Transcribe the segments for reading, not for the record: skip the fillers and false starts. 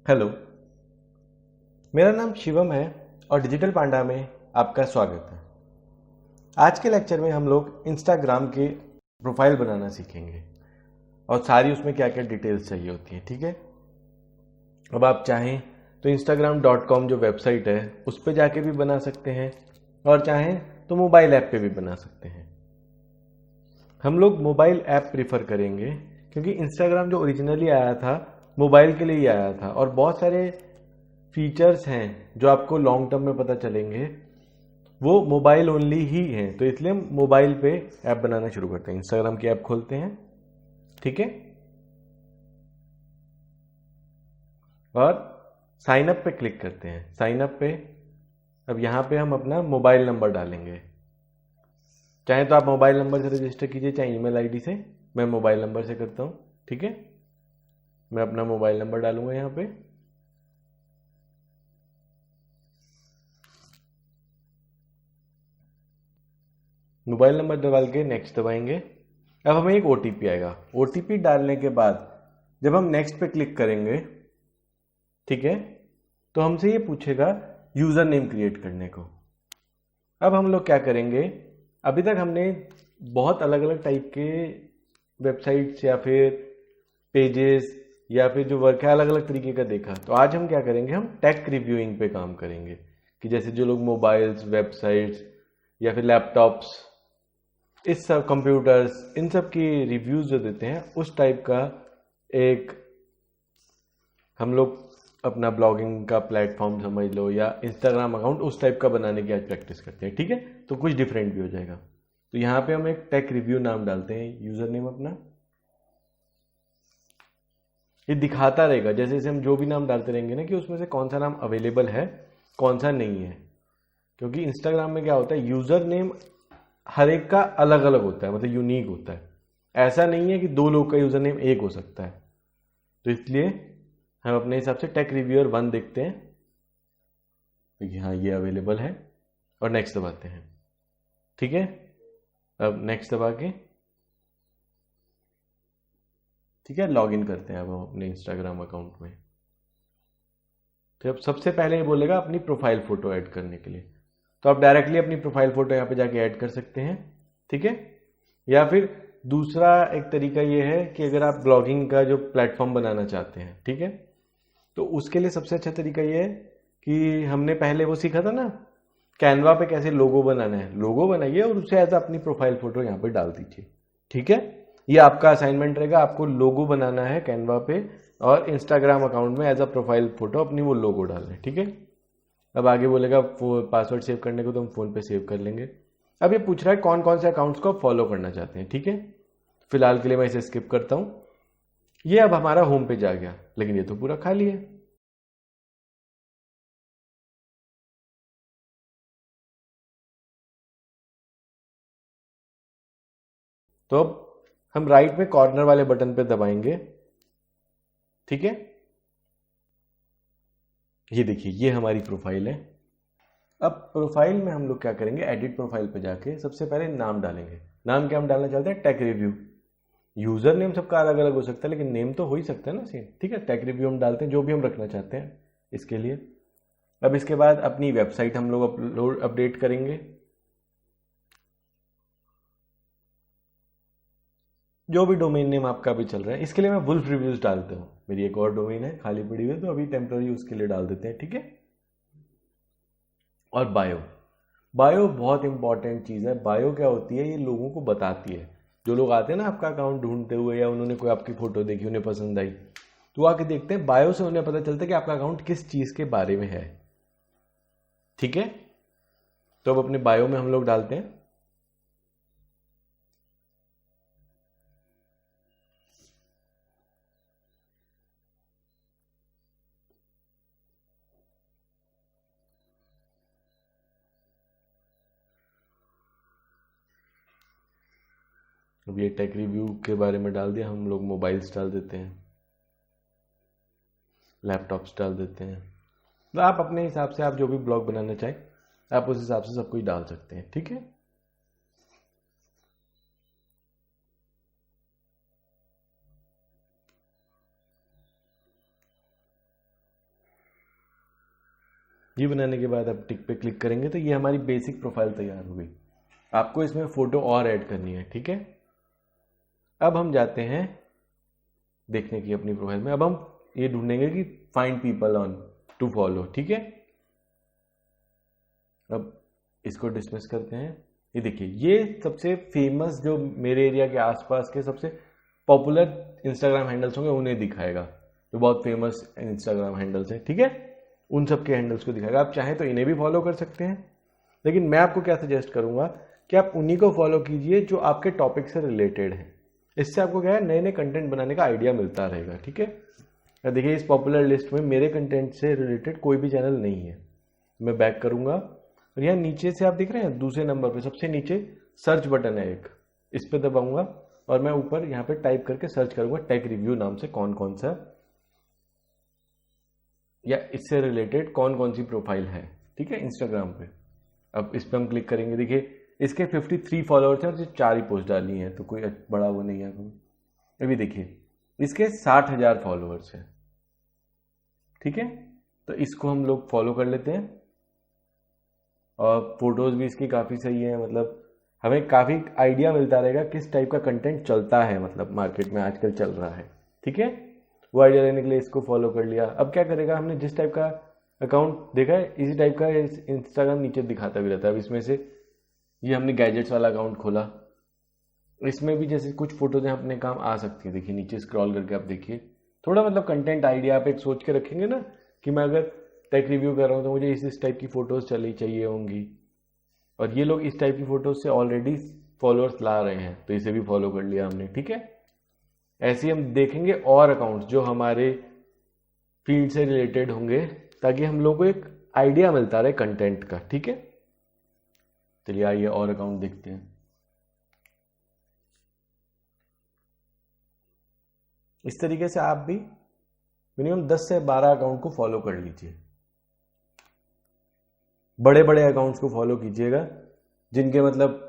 Hello, मेरा नाम शिवम है और डिजिटल पांडा में आपका स्वागत है। आज के लेक्चर में हम लोग इंस्टाग्राम की प्रोफाइल बनाना सीखेंगे और सारी उसमें क्या क्या डिटेल्स चाहिए होती हैं। ठीक है, अब आप चाहें तो instagram.com जो वेबसाइट है उस पर जाके भी बना सकते हैं और चाहें तो मोबाइल ऐप पे भी बना सकते हैं। हम लोग मोबाइल ऐप प्रीफर करेंगे क्योंकि इंस्टाग्राम जो ओरिजिनली आया था मोबाइल के लिए ही आया था और बहुत सारे फीचर्स हैं जो आपको लॉन्ग टर्म में पता चलेंगे वो मोबाइल ओनली ही हैं। तो इसलिए हम मोबाइल पे ऐप बनाना शुरू करते हैं। इंस्टाग्राम की ऐप खोलते हैं, ठीक है, और साइन अप पे क्लिक करते हैं। साइन अप पे अब यहाँ पे हम अपना मोबाइल नंबर डालेंगे। चाहे तो आप मोबाइल नंबर से रजिस्टर कीजिए, चाहे ईमेल आईडी से। मैं मोबाइल नंबर से करता हूँ, ठीक है। मैं अपना मोबाइल नंबर डालूंगा यहाँ पे। मोबाइल नंबर डाल के नेक्स्ट दबाएंगे। अब हमें एक ओटीपी आएगा। ओटीपी डालने के बाद जब हम नेक्स्ट पे क्लिक करेंगे, ठीक है, तो हमसे ये पूछेगा यूजर नेम क्रिएट करने को। अब हम लोग क्या करेंगे, अभी तक हमने बहुत अलग अलग टाइप के वेबसाइट्स या फिर पेजेस या फिर जो वर्क है अलग अलग तरीके का देखा। तो आज हम क्या करेंगे, हम टेक रिव्यूइंग पे काम करेंगे कि जैसे जो लोग मोबाइल्स, वेबसाइट्स या फिर लैपटॉप्स, इस सब कंप्यूटर्स, इन सब की रिव्यूज जो देते हैं उस टाइप का एक हम लोग अपना ब्लॉगिंग का प्लेटफॉर्म समझ लो या इंस्टाग्राम अकाउंट उस टाइप का बनाने की आज प्रैक्टिस करते हैं। ठीक है, तो कुछ डिफरेंट भी हो जाएगा। तो यहाँ पे हम एक टेक रिव्यू नाम डालते हैं, यूजर नेम अपना। ये दिखाता रहेगा जैसे जैसे हम जो भी नाम डालते रहेंगे ना कि उसमें से कौन सा नाम अवेलेबल है, कौन सा नहीं है। क्योंकि इंस्टाग्राम में क्या होता है, यूजर नेम हर एक का अलग अलग होता है, मतलब यूनिक होता है। ऐसा नहीं है कि दो लोग का यूजर नेम एक हो सकता है। तो इसलिए हम अपने हिसाब से टेक रिव्यूअर 1 देखते हैं, तो यहाँ ये अवेलेबल है और नेक्स्ट दबाते हैं। ठीक है, अब नेक्स्ट दबा के ठीक है लॉग इन करते हैं अब हम अपने इंस्टाग्राम अकाउंट में। तो अब सबसे पहले ये बोलेगा अपनी प्रोफाइल फोटो ऐड करने के लिए। तो आप डायरेक्टली अपनी प्रोफाइल फोटो यहाँ पे जाके ऐड कर सकते हैं, ठीक है। या फिर दूसरा एक तरीका ये है कि अगर आप ब्लॉगिंग का जो प्लेटफॉर्म बनाना चाहते हैं, ठीक है, तो उसके लिए सबसे अच्छा तरीका ये है कि हमने पहले वो सीखा था ना, कैनवा पे कैसे लोगो बनाना है। लोगो बनाइए और उसे एज अपनी प्रोफाइल फोटो यहाँ पे डाल दीजिए, ठीक है। ये आपका असाइनमेंट रहेगा, आपको लोगो बनाना है कैनवा पे और इंस्टाग्राम अकाउंट में एज अ प्रोफाइल फोटो अपनी वो लोगो डालना है, ठीक है। अब आगे बोलेगा पासवर्ड सेव करने को, तो हम फोन पे सेव कर लेंगे। अब ये पूछ रहा है कौन कौन से अकाउंट्स को आप फॉलो करना चाहते हैं, ठीक है। फिलहाल के लिए मैं इसे स्किप करता हूं। ये अब हमारा होम पेज आ गया, लेकिन ये तो पूरा खाली है। तो अब हम राइट में कॉर्नर वाले बटन पे दबाएंगे, ठीक है। ये देखिए ये हमारी प्रोफाइल है। अब प्रोफाइल में हम लोग क्या करेंगे, एडिट प्रोफाइल पे जाके सबसे पहले नाम डालेंगे। नाम क्या हम डालना चाहते हैं, टेक रिव्यू। यूजर नेम सबका अलग अलग हो सकता है लेकिन नेम तो हो ही सकता है ना सेम, ठीक है। टेक रिव्यू हम डालते हैं जो भी हम रखना चाहते हैं इसके लिए। अब इसके बाद अपनी वेबसाइट हम लोग अपलोड अपडेट करेंगे। जो भी डोमेन नेम आपका भी चल रहा है, इसके लिए मैं वुल्फ रिव्यूज डालता हूँ। मेरी एक और डोमेन है खाली पड़ी हुई, तो अभी टेम्पररी उसके लिए डाल देते हैं, ठीक है। और बायो, बायो बहुत इंपॉर्टेंट चीज़ है। बायो क्या होती है, ये लोगों को बताती है। जो लोग आते हैं ना आपका अकाउंट ढूंढते हुए या उन्होंने कोई आपकी फोटो देखी, उन्हें पसंद आई, तो आके देखते हैं बायो से उन्हें पता चलता है कि आपका अकाउंट किस चीज़ के बारे में है, ठीक है। तो अब अपने बायो में हम लोग डालते हैं। अब ये टेक रिव्यू के बारे में डाल दिया, हम लोग मोबाइल्स डाल देते हैं, लैपटॉप्स डाल देते हैं। तो आप अपने हिसाब से आप जो भी ब्लॉग बनाना चाहें आप उस हिसाब से सब कुछ डाल सकते हैं, ठीक है। ये बनाने के बाद आप टिक पे क्लिक करेंगे तो ये हमारी बेसिक प्रोफाइल तैयार हो गई। आपको इसमें फोटो और ऐड करनी है, ठीक है। अब हम जाते हैं देखने की अपनी प्रोफाइल में। अब हम ये ढूंढेंगे कि find people on to follow, ठीक है। अब इसको डिसमिस करते हैं। ये देखिए, ये सबसे फेमस जो मेरे एरिया के आसपास के सबसे पॉपुलर इंस्टाग्राम हैंडल्स होंगे उन्हें दिखाएगा, जो बहुत फेमस इंस्टाग्राम हैंडल्स हैं, ठीक है। उन सब के हैंडल्स को दिखाएगा। आप चाहें तो इन्हें भी फॉलो कर सकते हैं, लेकिन मैं आपको क्या सजेस्ट करूंगा कि आप उन्हीं को फॉलो कीजिए जो आपके टॉपिक से रिलेटेड है। इससे आपको क्या है, नए नए कंटेंट बनाने का आइडिया मिलता रहेगा, ठीक है। देखिए, इस पॉपुलर लिस्ट में मेरे कंटेंट से रिलेटेड कोई भी चैनल नहीं है। मैं बैक करूंगा और यहाँ नीचे से आप देख रहे हैं दूसरे नंबर पे सबसे नीचे सर्च बटन है एक, इस पे दबाऊंगा और मैं ऊपर यहाँ पे टाइप करके सर्च करूंगा टेक रिव्यू नाम से कौन कौन सा या इससे रिलेटेड कौन कौन सी प्रोफाइल है, ठीक है, इंस्टाग्राम पे। अब इस पे हम क्लिक करेंगे। देखिए, इसके 53 फॉलोअर्स हैं और सिर्फ 4 ही पोस्ट डाली हैं, तो कोई बड़ा वो नहीं है। अभी देखिए, इसके 60,000 फॉलोअर्स हैं, ठीक है। तो इसको हम लोग फॉलो कर लेते हैं और फोटोज भी इसकी काफ़ी सही है। मतलब हमें काफ़ी आइडिया मिलता रहेगा किस टाइप का कंटेंट चलता है, मतलब मार्केट में आजकल चल रहा है, ठीक है। वो आइडिया लेने के लिए इसको फॉलो कर लिया। अब क्या करेगा, हमने जिस टाइप का अकाउंट देखा है इसी टाइप का इंस्टाग्राम नीचे दिखाता भी रहता है। अब इसमें से ये हमने गैजेट्स वाला अकाउंट खोला, इसमें भी जैसे कुछ फोटोज हैं अपने काम आ सकती है। देखिए नीचे स्क्रॉल करके आप देखिए, थोड़ा मतलब कंटेंट आइडिया आप एक सोच के रखेंगे ना कि मैं अगर टेक रिव्यू कर रहा हूँ तो मुझे इस टाइप की फोटोज चाहिए होंगी, और ये लोग इस टाइप की फोटोज से ऑलरेडी फॉलोअर्स ला रहे हैं, तो इसे भी फॉलो कर लिया हमने, ठीक है। ऐसे ही हम देखेंगे और अकाउंट्स जो हमारे फील्ड से रिलेटेड होंगे, ताकि हम लोग को एक आइडिया मिलता रहे कंटेंट का, ठीक है। चलिए आइए और अकाउंट देखते हैं। इस तरीके से आप भी मिनिमम 10 से 12 अकाउंट को फॉलो कर लीजिए। बड़े बड़े अकाउंट्स को फॉलो कीजिएगा जिनके मतलब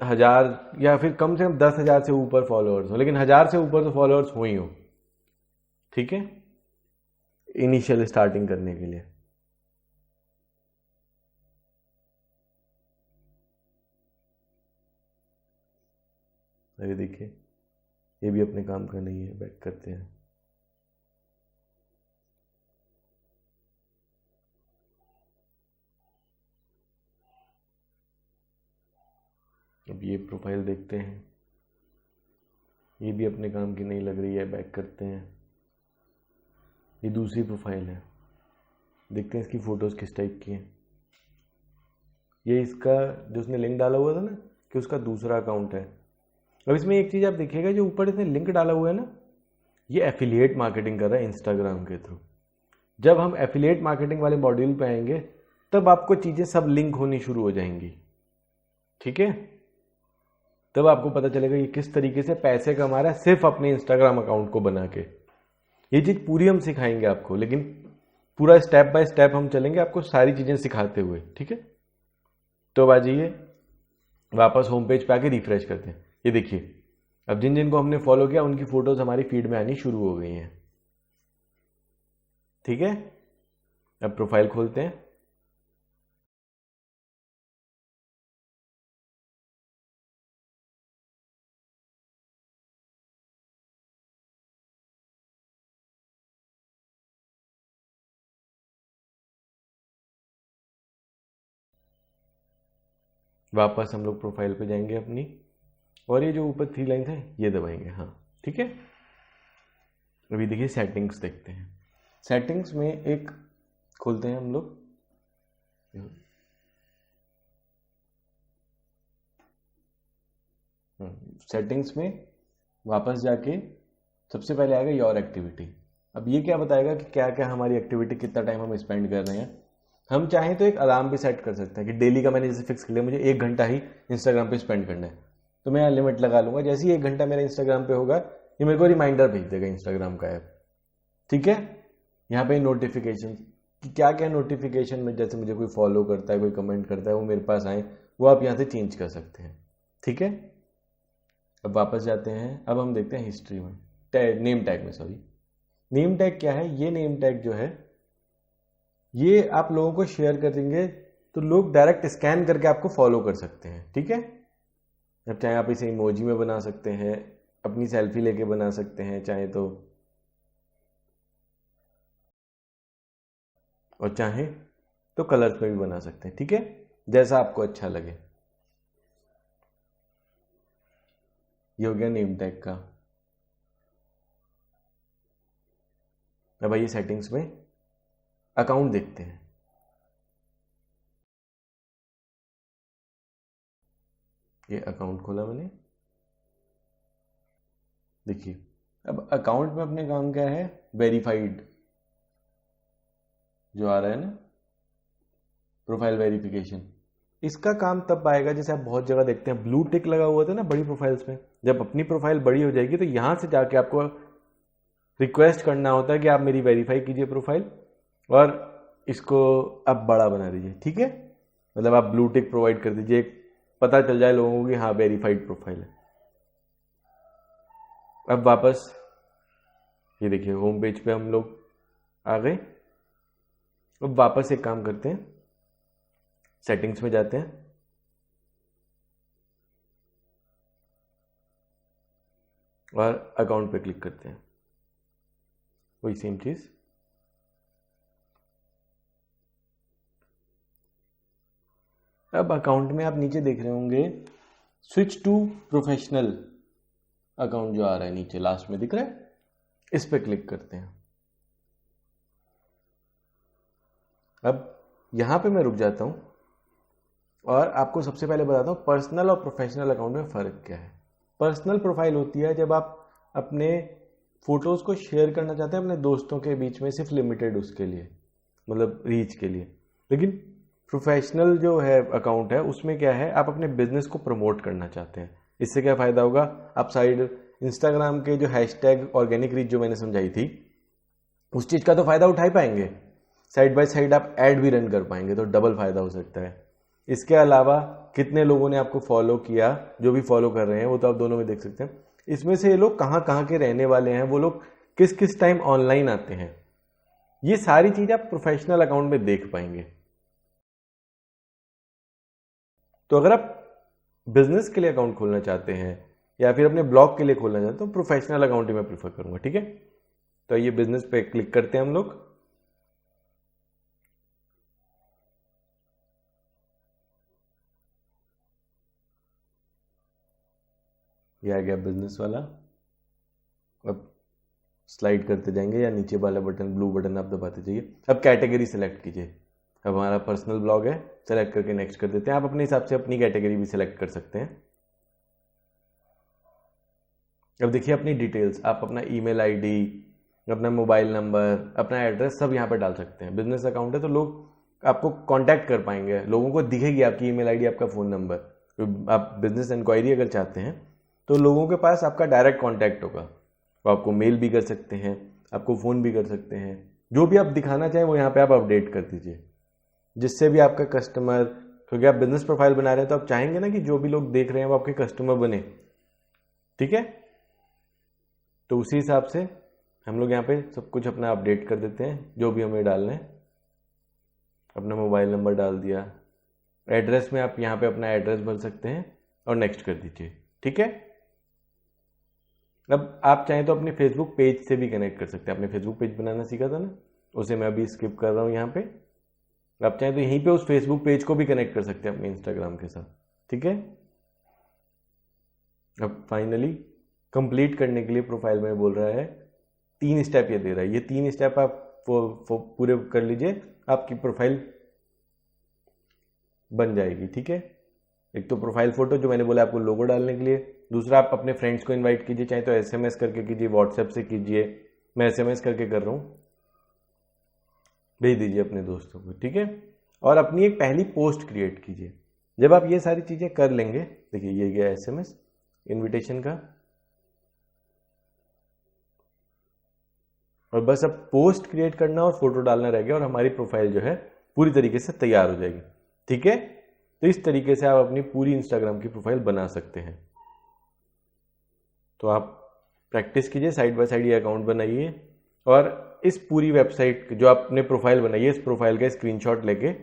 1000 या फिर कम से कम 10,000 से ऊपर फॉलोअर्स हो, लेकिन 1000 से ऊपर तो फॉलोअर्स हो ही हो, ठीक है, इनिशियल स्टार्टिंग करने के लिए। अरे देखिए, ये भी अपने काम का नहीं है, बैक करते हैं। अब ये प्रोफाइल देखते हैं, ये भी अपने काम की नहीं लग रही है, बैक करते हैं। ये दूसरी प्रोफाइल है, देखते हैं इसकी फोटोज किस टाइप की हैं। ये इसका जो उसने लिंक डाला हुआ था ना कि उसका दूसरा अकाउंट है। अब इसमें एक चीज़ आप देखिएगा, जो ऊपर इसने लिंक डाला हुआ है ना, ये एफिलिएट मार्केटिंग कर रहा है इंस्टाग्राम के थ्रू। जब हम एफिलिएट मार्केटिंग वाले मॉड्यूल पे आएंगे तब आपको चीज़ें सब लिंक होनी शुरू हो जाएंगी, ठीक है। तब आपको पता चलेगा ये किस तरीके से पैसे कमा रहा है सिर्फ अपने इंस्टाग्राम अकाउंट को बना के। ये चीज़ पूरी हम सिखाएंगे आपको, लेकिन पूरा स्टेप बाय स्टेप हम चलेंगे आपको सारी चीज़ें सिखाते हुए, ठीक है। तो अब आ जाइए वापस होम पेज पे आके रिफ्रेश करते हैं। ये देखिए, अब जिन जिन को हमने फॉलो किया उनकी फोटोज हमारी फीड में आनी शुरू हो गई हैं, ठीक है। अब प्रोफाइल खोलते हैं। वापस हम लोग प्रोफाइल पे जाएंगे अपनी, और ये जो ऊपर 3 लाइन है ये दबाएंगे, हाँ ठीक है। अभी देखिए सेटिंग्स देखते हैं। सेटिंग्स में एक खोलते हैं हम लोग, सेटिंग्स में वापस जाके सबसे पहले आएगा योर एक्टिविटी। अब ये क्या बताएगा कि क्या क्या हमारी एक्टिविटी, कितना टाइम हम स्पेंड कर रहे हैं। हम चाहें तो एक अलार्म भी सेट कर सकते हैं कि डेली का मैंने जैसे फिक्स कर लिया मुझे 1 घंटा ही इंस्टाग्राम पे स्पेंड करना है, तो मैं यहाँ लिमिट लगा लूंगा। जैसे ही 1 घंटा मेरा इंस्टाग्राम पे होगा ये मेरे को रिमाइंडर भेज देगा इंस्टाग्राम का ऐप, ठीक है। यहाँ पे नोटिफिकेशन कि क्या क्या नोटिफिकेशन में, जैसे मुझे कोई फॉलो करता है, कोई कमेंट करता है, वो मेरे पास आए, वो आप यहाँ से चेंज कर सकते हैं, ठीक है। अब वापस जाते हैं। अब हम देखते हैं हिस्ट्री में, नेम टैग में, सॉरी नेम टैग क्या है। ये नेम टैग जो है ये आप लोगों को शेयर कर देंगे तो लोग डायरेक्ट स्कैन करके आपको फॉलो कर सकते हैं, ठीक है। अब चाहे आप इसे इमोजी में बना सकते हैं, अपनी सेल्फी लेके बना सकते हैं चाहे तो, और चाहे तो कलर्स में भी बना सकते हैं, ठीक है, जैसा आपको अच्छा लगे। ये हो गया नेम टैग का। अब आइए सेटिंग्स में अकाउंट देखते हैं। ये अकाउंट खोला मैंने, देखिए अब अकाउंट में अपने काम क्या है, वेरीफाइड जो आ रहा है ना, प्रोफाइल वेरिफिकेशन। इसका काम तब आएगा जैसे आप बहुत जगह देखते हैं ब्लू टिक लगा हुआ था ना बड़ी प्रोफाइल्स में, जब अपनी प्रोफाइल बड़ी हो जाएगी तो यहां से जाके आपको रिक्वेस्ट करना होता है कि आप मेरी वेरीफाई कीजिए प्रोफाइल और इसको आप बड़ा बना दीजिए, ठीक है। मतलब आप ब्लू टिक प्रोवाइड कर दीजिए, पता चल जाए लोगों को कि हाँ वेरीफाइड प्रोफाइल है। अब वापस ये देखिए होम पेज पे हम लोग आ गए। अब वापस एक काम करते हैं, सेटिंग्स में जाते हैं और अकाउंट पे क्लिक करते हैं, वही सेम चीज। अब अकाउंट में आप नीचे देख रहे होंगे स्विच टू प्रोफेशनल अकाउंट जो आ रहा है नीचे लास्ट में दिख रहा है, इस पे क्लिक करते हैं। अब यहां पे मैं रुक जाता हूं और आपको सबसे पहले बताता हूं पर्सनल और प्रोफेशनल अकाउंट में फर्क क्या है। पर्सनल प्रोफाइल होती है जब आप अपने फोटोज को शेयर करना चाहते हैं अपने दोस्तों के बीच में, सिर्फ लिमिटेड उसके लिए, मतलब रीच के लिए। लेकिन प्रोफेशनल जो है अकाउंट है उसमें क्या है, आप अपने बिजनेस को प्रमोट करना चाहते हैं। इससे क्या फायदा होगा, आप साइड इंस्टाग्राम के जो हैशटैग ऑर्गेनिक रीच जो मैंने समझाई थी उस चीज का तो फायदा उठा ही पाएंगे, साइड बाय साइड आप ऐड भी रन कर पाएंगे, तो डबल फायदा हो सकता है। इसके अलावा कितने लोगों ने आपको फॉलो किया, जो भी फॉलो कर रहे हैं वो तो आप दोनों में देख सकते हैं। इसमें से ये लोग कहाँ कहाँ के रहने वाले हैं, वो लोग किस किस टाइम ऑनलाइन आते हैं, ये सारी चीज आप प्रोफेशनल अकाउंट में देख पाएंगे। तो अगर आप बिजनेस के लिए अकाउंट खोलना चाहते हैं या फिर अपने ब्लॉग के लिए खोलना चाहते हैं तो प्रोफेशनल अकाउंट ही मैं प्रीफर करूंगा, ठीक है। तो ये बिजनेस पे क्लिक करते हैं हम लोग। ये आ गया बिजनेस वाला। अब स्लाइड करते जाएंगे या नीचे वाला बटन ब्लू बटन आप दबाते जाइए। अब कैटेगरी सेलेक्ट कीजिए। अब हमारा पर्सनल ब्लॉग है, सेलेक्ट करके नेक्स्ट कर देते हैं। आप अपने हिसाब से अपनी कैटेगरी भी सिलेक्ट कर सकते हैं। अब देखिए अपनी डिटेल्स, आप अपना ईमेल आईडी, अपना मोबाइल नंबर, अपना एड्रेस सब यहाँ पर डाल सकते हैं। बिजनेस अकाउंट है तो लोग आपको कांटेक्ट कर पाएंगे, लोगों को दिखेगी आपकी ईमेल आईडी, आपका फ़ोन नंबर। आप बिजनेस इंक्वायरी अगर चाहते हैं तो लोगों के पास आपका डायरेक्ट कांटेक्ट होगा, वो आपको मेल भी कर सकते हैं, आपको फ़ोन भी कर सकते हैं। जो भी आप दिखाना चाहें वो यहाँ पे आप अपडेट कर दीजिए, जिससे भी आपका कस्टमर, क्योंकि आप बिजनेस प्रोफाइल बना रहे हैं तो आप चाहेंगे ना कि जो भी लोग देख रहे हैं वो आपके कस्टमर बने, ठीक है। तो उसी हिसाब से हम लोग यहाँ पे सब कुछ अपना अपडेट कर देते हैं, जो भी हमें डालना है। अपना मोबाइल नंबर डाल दिया, एड्रेस में आप यहाँ पे अपना एड्रेस भर सकते हैं और नेक्स्ट कर दीजिए, ठीक है। अब आप चाहें तो अपने फेसबुक पेज से भी कनेक्ट कर सकते हैं। आपने फेसबुक पेज बनाना सीखा था ना, उसे मैं अभी स्किप कर रहा हूँ यहाँ पे। आप चाहें तो यहीं पे उस फेसबुक पेज को भी कनेक्ट कर सकते हैं अपने इंस्टाग्राम के साथ, ठीक है। अब फाइनली कंप्लीट करने के लिए प्रोफाइल में बोल रहा है 3 स्टेप ये दे रहा है, ये 3 स्टेप आप पूरे कर लीजिए, आपकी प्रोफाइल बन जाएगी, ठीक है। एक तो प्रोफाइल फोटो जो मैंने बोला आपको लोगो डालने के लिए, दूसरा आप अपने फ्रेंड्स को इनवाइट कीजिए, चाहे तो एसएमएस करके कीजिए, व्हाट्सएप से कीजिए, मैं एसएमएस करके कर रहा हूँ, भेज दीजिए अपने दोस्तों को, ठीक है। और अपनी एक पहली पोस्ट क्रिएट कीजिए। जब आप ये सारी चीजें कर लेंगे, देखिए ये गया एसएमएस इनविटेशन का, और बस अब पोस्ट क्रिएट करना और फोटो डालना रह गया और हमारी प्रोफाइल जो है पूरी तरीके से तैयार हो जाएगी, ठीक है। तो इस तरीके से आप अपनी पूरी इंस्टाग्राम की प्रोफाइल बना सकते हैं। तो आप प्रैक्टिस कीजिए, साइड बाय साइड ये अकाउंट बनाइए और इस पूरी वेबसाइट जो आपने प्रोफाइल बनाई है, इस प्रोफाइल का स्क्रीनशॉट लेके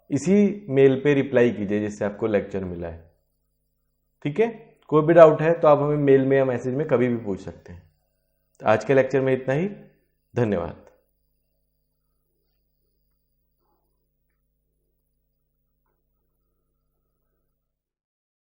इसी मेल पे रिप्लाई कीजिए जिससे आपको लेक्चर मिला है। ठीक है, कोई भी डाउट है तो आप हमें मेल में या मैसेज में कभी भी पूछ सकते हैं। आज के लेक्चर में इतना ही। धन्यवाद।